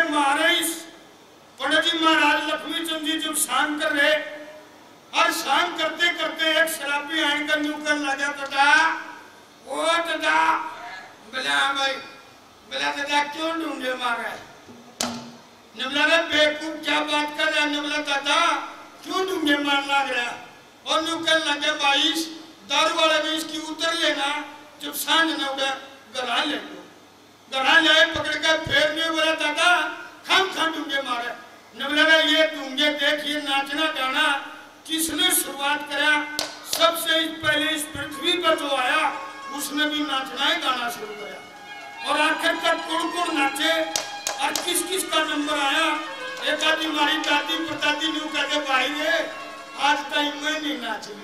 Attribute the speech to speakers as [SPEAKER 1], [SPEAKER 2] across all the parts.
[SPEAKER 1] मारे इस पंडित जी महाराज लक्ष्मी चंद जी जब शाम कर रहे और शाम करते करते एक शराबी आइन का न्यूकल लगा तथा ओ तथा बोला भाई बोला तथा क्यों ढूंढे मारे नबला बेवकूफ क्या बात कर रहा नबला तथा क्यों ढूंढे मार लग रहा और न्यूकल लगे 22 दारू वाले में इसकी उतर लेना जब सांझ न उड़ा गरा ले लो गरा ले पकड़ कर फेर नहीं बोला दादा खाम खाम ढूंढे मारे नबला ये ढूंढे देखिए नाचना गाना किसने शुरुआत करा सबसे पहले इस पृथ्वी पर जो आया उसने भी नाचना है गाना शुरू किया और आखिर तक कौन कौन नाचे और किस किस का नंबर आया एक आदमी हमारी दादी परदादी न्यू करके भाई रे आज तक मैं नहीं नाची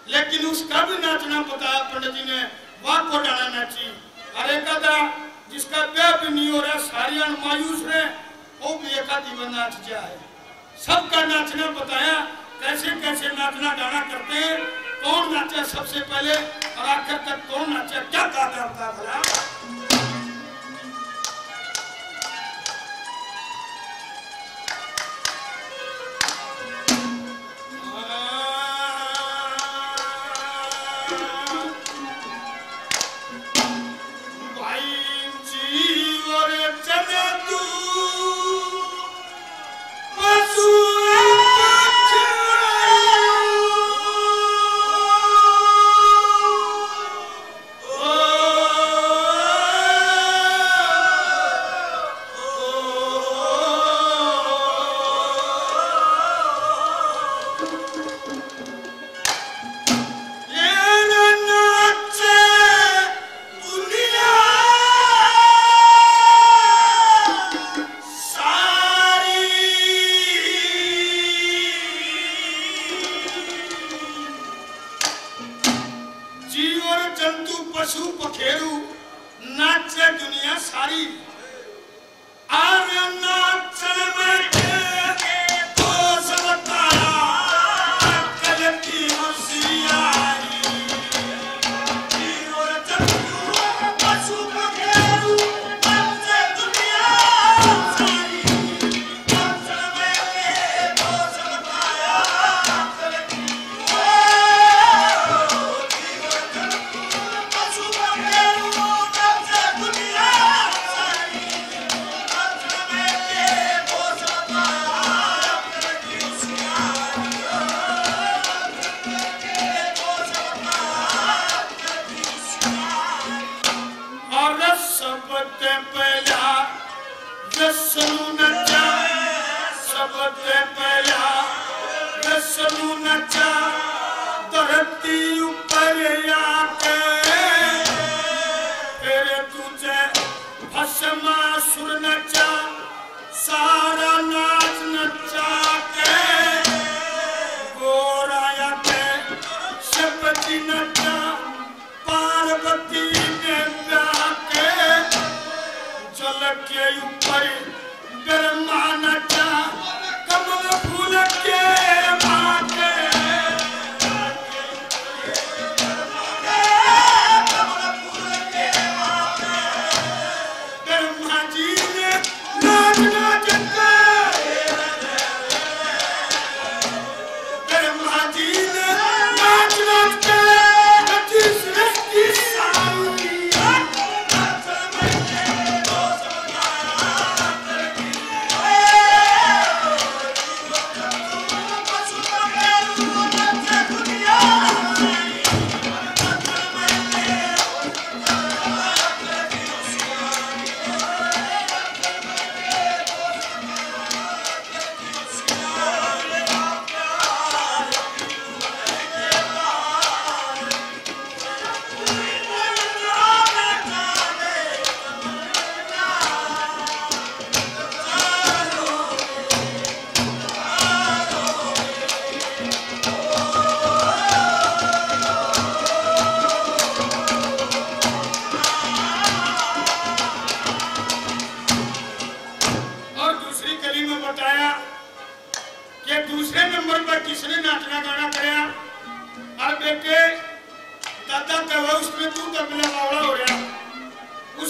[SPEAKER 1] लेकिन उसका भी नाचना बताया पंडित जी ने वाह को डाला नाची और एक आधा जिसका ब्याह भी नहीं हो रहा सारिया मायूस रहे वो भी एक आधी में नाच जाए सबका नाचना बताया कैसे कैसे नाचना गाना करते हैं कौन नाचा सबसे पहले और आखिर तक कौन नाचा क्या कहा था भला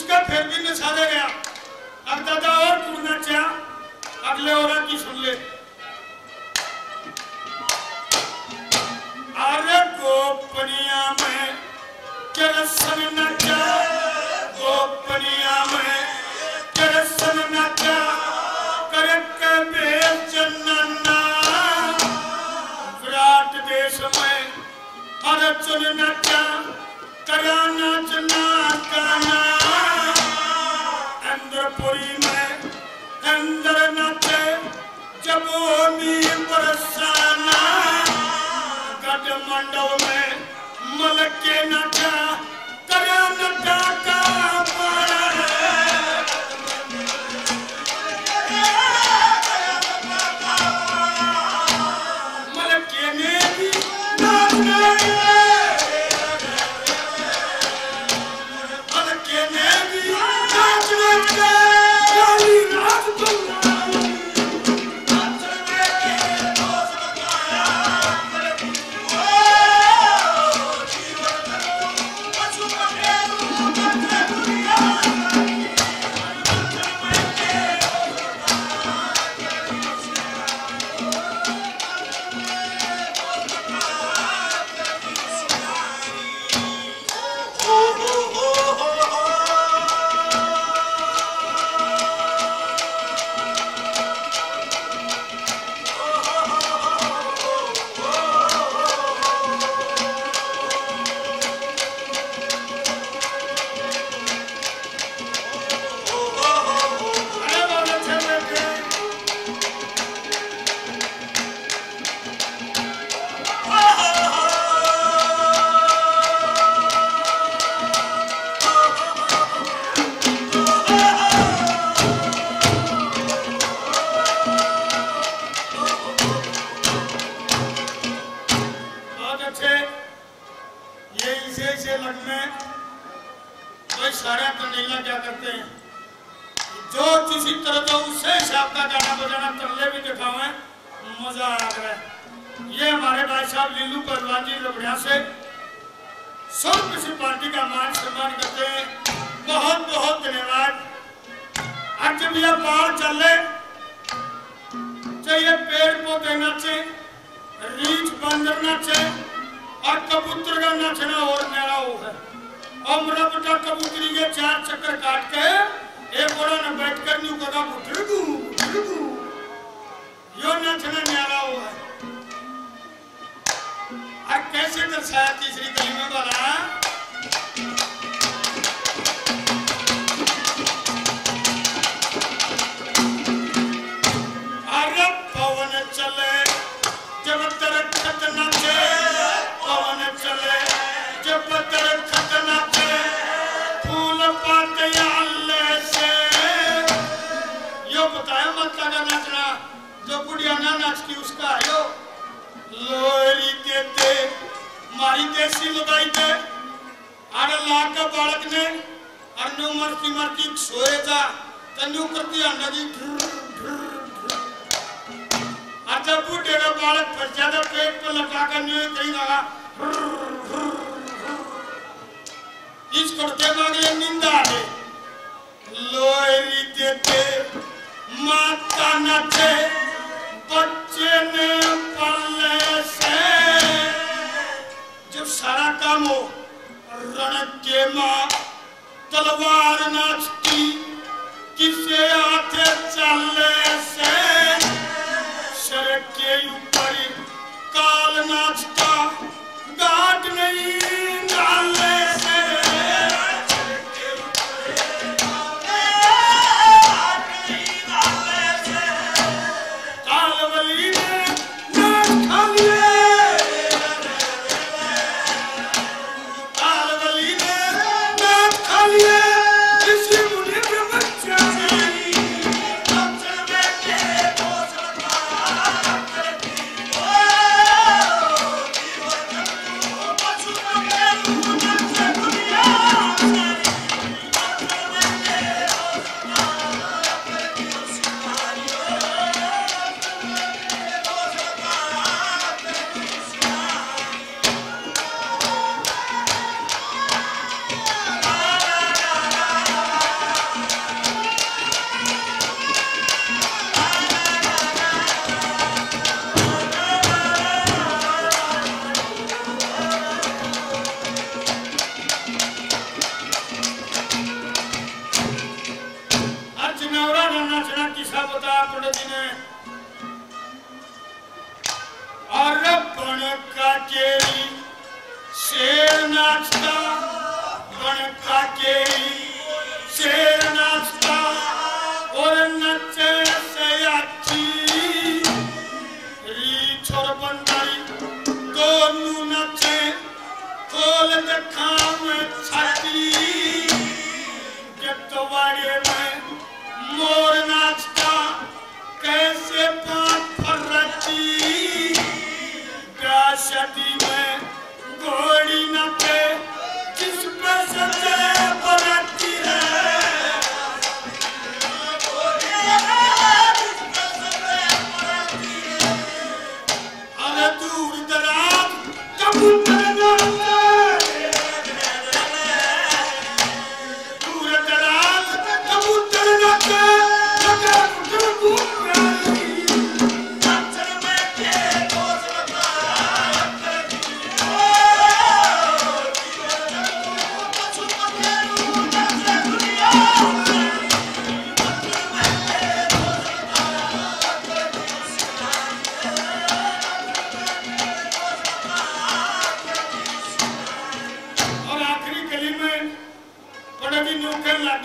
[SPEAKER 1] उसका फिर भी नचाया गया अब दादा और तू नचा की सुन ले। अरे गोपनिया में कृष्ण नचा, गोपनिया में कृष्ण नचा, करके बेचना विराट देश में अर्जुन नचा, करा नाचना गाना, इंद्रपुरी में इंद्र नचे, जबोनी बरसाना, गढ़ मंडल में मलके नचा, करा नचा का पारा मलके ने भी नाचना, मलके ने भी नाचना, काली रात बल्ला वाला नाचना किसा बता पंडित जी ने। और बन का केरी शेर नाचता, बन का केरी शेर नाचता और नचे से अच्छी रीछ और बंदाई दोनों नचे खोल देखा में छाती। जतवाड़े में मोर नाचता कैसे पांच फर्रती। शादी में घोड़ी नाचे जिस पर सजे बराती है। अरे दूर दराज कबूतर नाचे, दूर दराज कबूतर नाचे लगा कबूतर।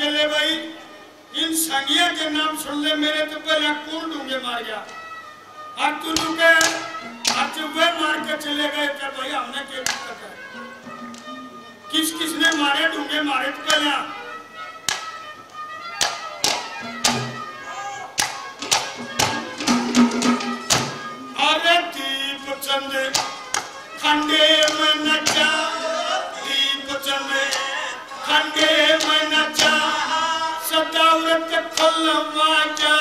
[SPEAKER 1] ले भाई इन संगिया के नाम सुन ले मेरे तो पहले कौन डूंगे मार गया। अब तू डूंगे आज वे मार के चले गए तो भाई हमने क्या दिक्कत है। किस किसने मारे डूंगे मारे तो पहले। अरे दीप चंद खंडे में नचा, दीप चंद खंडे में नचा सदावरत खलवाजा।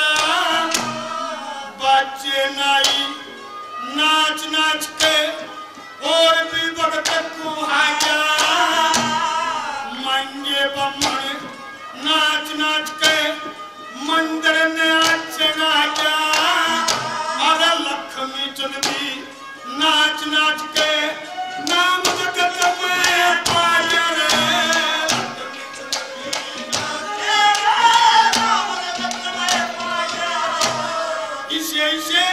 [SPEAKER 1] बच्चे नाई नाच नाच के और भी वक्त कुहाजा। मंगे बम्मन नाच नाच के मंदिर ने अच्छा। अरे लक्ष्मी चुनरी नाच नाच के नाम जगत में पाया रे। इसे